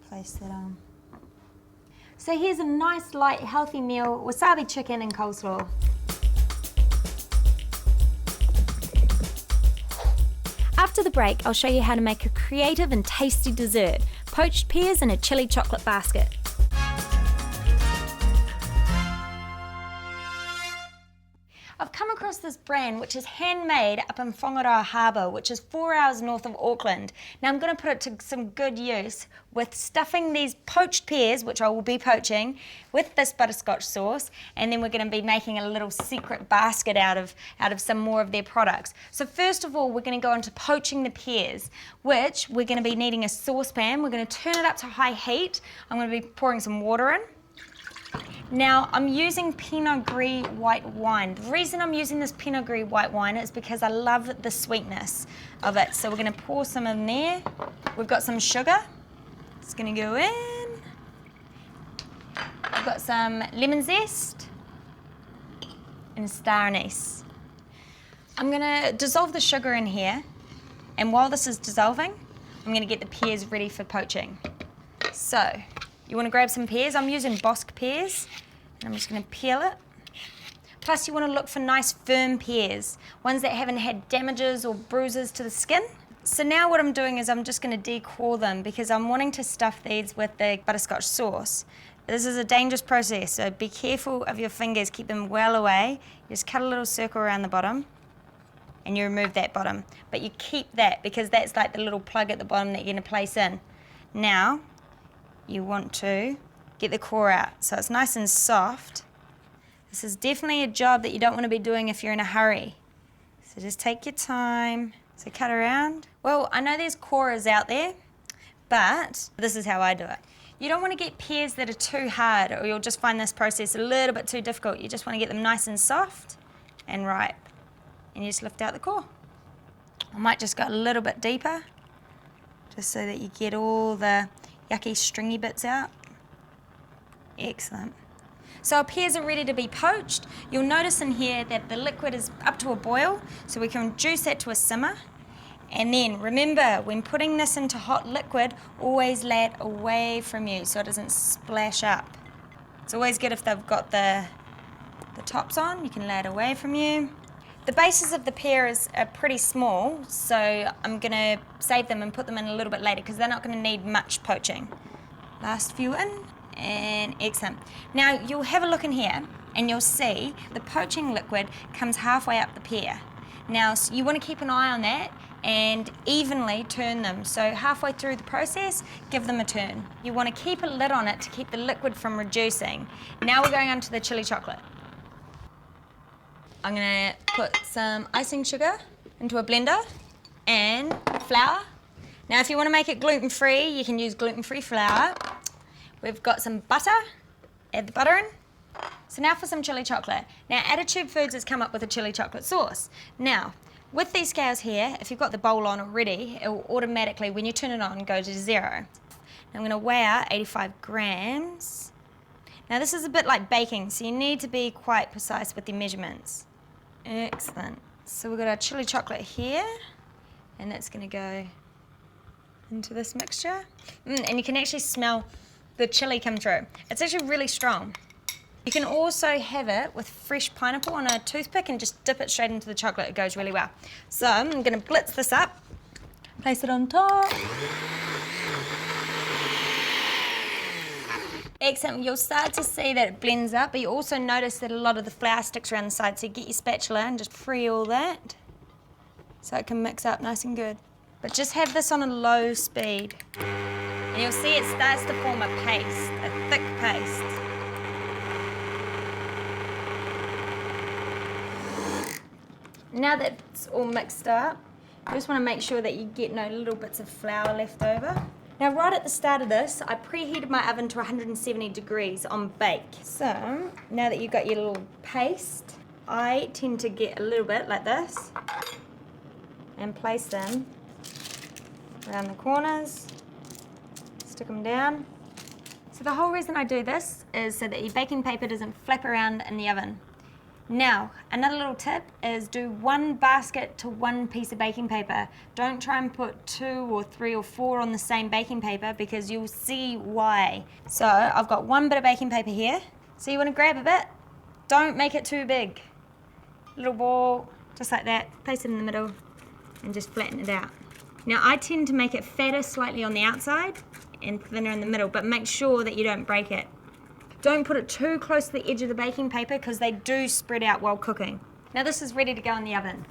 Place that on. So here's a nice, light, healthy meal, wasabi chicken and coleslaw. After the break, I'll show you how to make a creative and tasty dessert, poached pears in a chilli chocolate basket. I've come across this brand which is handmade up in Whangaroa Harbour, which is 4 hours north of Auckland. Now I'm going to put it to some good use with stuffing these poached pears, which I will be poaching, with this butterscotch sauce, and then we're going to be making a little secret basket out of some more of their products. So first of all, we're going to go into poaching the pears, which we're going to be needing a saucepan. We're going to turn it up to high heat. I'm going to be pouring some water in. Now, I'm using Pinot Gris white wine. The reason I'm using this Pinot Gris white wine is because I love the sweetness of it. So we're going to pour some in there. We've got some sugar. It's going to go in. We've got some lemon zest and star anise. I'm going to dissolve the sugar in here. And while this is dissolving, I'm going to get the pears ready for poaching. So, you want to grab some pears. I'm using Bosc pears, and I'm just going to peel it. Plus, you want to look for nice firm pears, ones that haven't had damages or bruises to the skin. So now what I'm doing is I'm just going to decore them because I'm wanting to stuff these with the butterscotch sauce. This is a dangerous process, so be careful of your fingers, keep them well away. You just cut a little circle around the bottom, and you remove that bottom. But you keep that because that's like the little plug at the bottom that you're going to place in. Now, you want to get the core out so it's nice and soft. This is definitely a job that you don't want to be doing if you're in a hurry. So just take your time. So cut around. Well, I know there's corers out there, but this is how I do it. You don't want to get pears that are too hard or you'll just find this process a little bit too difficult. You just want to get them nice and soft and ripe. And you just lift out the core. I might just go a little bit deeper just so that you get all the yucky stringy bits out. Excellent. So our pears are ready to be poached. You'll notice in here that the liquid is up to a boil, so we can reduce that to a simmer. And then remember, when putting this into hot liquid, always lay it away from you so it doesn't splash up. It's always good if they've got the tops on, you can lay it away from you. The bases of the pears are pretty small, so I'm going to save them and put them in a little bit later because they're not going to need much poaching. Last few in, and excellent. Now you'll have a look in here and you'll see the poaching liquid comes halfway up the pear. Now you want to keep an eye on that and evenly turn them. So halfway through the process, give them a turn. You want to keep a lid on it to keep the liquid from reducing. Now we're going on to the chili chocolate. I'm going to put some icing sugar into a blender and flour. Now if you want to make it gluten-free, you can use gluten-free flour. We've got some butter, add the butter in. So now for some chili chocolate. Now Attitude Foods has come up with a chili chocolate sauce. Now, with these scales here, if you've got the bowl on already, it will automatically, when you turn it on, go to 0. Now I'm going to weigh out 85 grams. Now this is a bit like baking, so you need to be quite precise with your measurements. Excellent. So we've got our chili chocolate here, and that's going to go into this mixture. And you can actually smell the chili come through. It's actually really strong. You can also have it with fresh pineapple on a toothpick and just dip it straight into the chocolate. It goes really well. So I'm going to blitz this up, place it on top. Excellent. You'll start to see that it blends up, but you also notice that a lot of the flour sticks around the side, so you get your spatula and just free all that so it can mix up nice and good. But just have this on a low speed. And you'll see it starts to form a paste, a thick paste. Now that it's all mixed up, you just want to make sure that you get no little bits of flour left over. Now right at the start of this, I preheated my oven to 170 degrees on bake. So now that you've got your little paste, I tend to get a little bit like this and place them around the corners, stick them down. So the whole reason I do this is so that your baking paper doesn't flap around in the oven. Now, another little tip is do 1 basket to 1 piece of baking paper. Don't try and put 2 or 3 or 4 on the same baking paper because you'll see why. So I've got 1 bit of baking paper here. So you want to grab a bit, don't make it too big. Little ball, just like that, place it in the middle and just flatten it out. Now I tend to make it fatter slightly on the outside and thinner in the middle, but make sure that you don't break it. Don't put it too close to the edge of the baking paper because they do spread out while cooking. Now this is ready to go in the oven.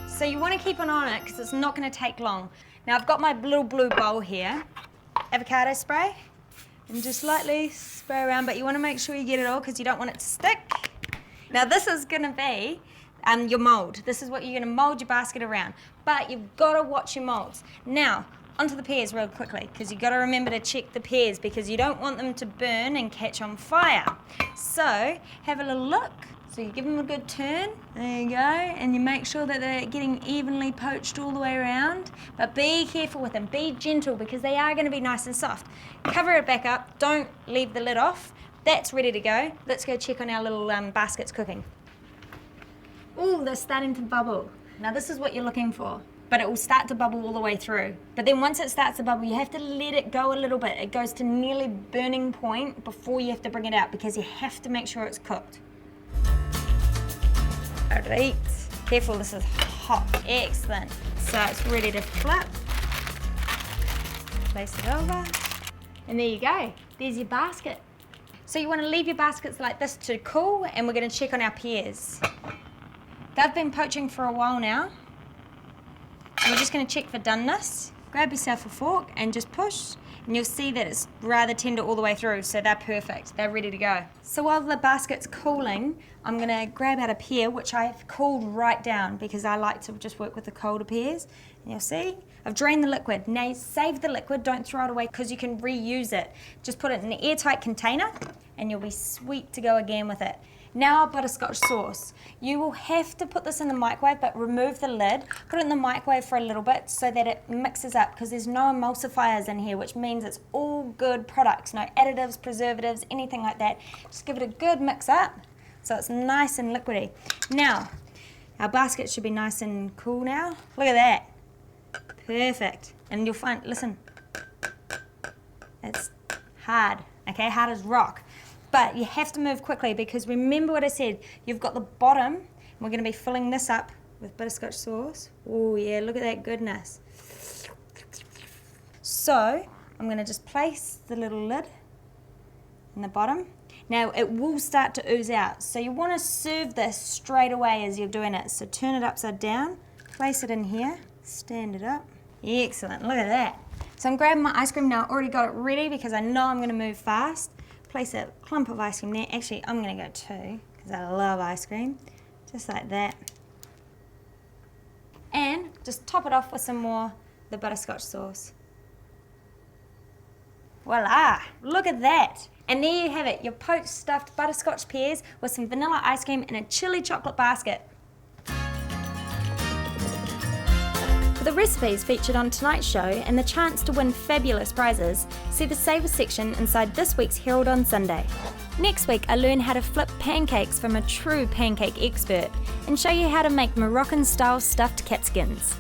So you want to keep an eye on it because it's not going to take long. Now I've got my little blue bowl here, avocado spray, and just lightly spray around, but you want to make sure you get it all because you don't want it to stick. Now this is going to be your mold. This is what you're going to mold your basket around, but you've got to watch your molds. Now onto the pears real quickly because you've got to remember to check the pears because you don't want them to burn and catch on fire. So have a little look. So you give them a good turn, there you go, and you make sure that they're getting evenly poached all the way around, but be careful with them, be gentle because they are going to be nice and soft. Cover it back up, don't leave the lid off. That's ready to go. Let's go check on our little baskets cooking. Ooh, they're starting to bubble. Now this is what you're looking for, but it will start to bubble all the way through. But then once it starts to bubble, you have to let it go a little bit. It goes to nearly burning point before you have to bring it out because you have to make sure it's cooked. Alright, careful, this is hot, excellent. So it's ready to flip. Place it over, and there you go, there's your basket. So you want to leave your baskets like this to cool, and we're going to check on our pears. They've been poaching for a while now. So we're just going to check for doneness. Grab yourself a fork and just push, and you'll see that it's rather tender all the way through, so they're perfect, they're ready to go. So while the basket's cooling, I'm going to grab out a pear, which I've cooled right down because I like to just work with the colder pears. And you'll see, I've drained the liquid. Now save the liquid, don't throw it away because you can reuse it. Just put it in an airtight container and you'll be sweet to go again with it. Now our butterscotch sauce. You will have to put this in the microwave, but remove the lid, put it in the microwave for a little bit so that it mixes up because there's no emulsifiers in here, which means it's all good products, no additives, preservatives, anything like that. Just give it a good mix up so it's nice and liquidy. Now, our basket should be nice and cool now. Look at that. Perfect. And you'll find, listen, it's hard, okay, hard as rock. But you have to move quickly because remember what I said, you've got the bottom, and we're going to be filling this up with butterscotch sauce. Oh yeah, look at that goodness. So I'm going to just place the little lid in the bottom. Now it will start to ooze out, so you want to serve this straight away as you're doing it. So turn it upside down, place it in here, stand it up. Excellent, look at that. So I'm grabbing my ice cream now, I already got it ready because I know I'm going to move fast. Place a clump of ice cream there. Actually, I'm going to go 2 because I love ice cream. Just like that. And just top it off with some more the butterscotch sauce. Voila! Look at that! And there you have it, your poached stuffed butterscotch pears with some vanilla ice cream in a chili chocolate basket. For the recipes featured on tonight's show and the chance to win fabulous prizes, see the Savour section inside this week's Herald on Sunday. Next week, I learn how to flip pancakes from a true pancake expert and show you how to make Moroccan-style stuffed capsicums.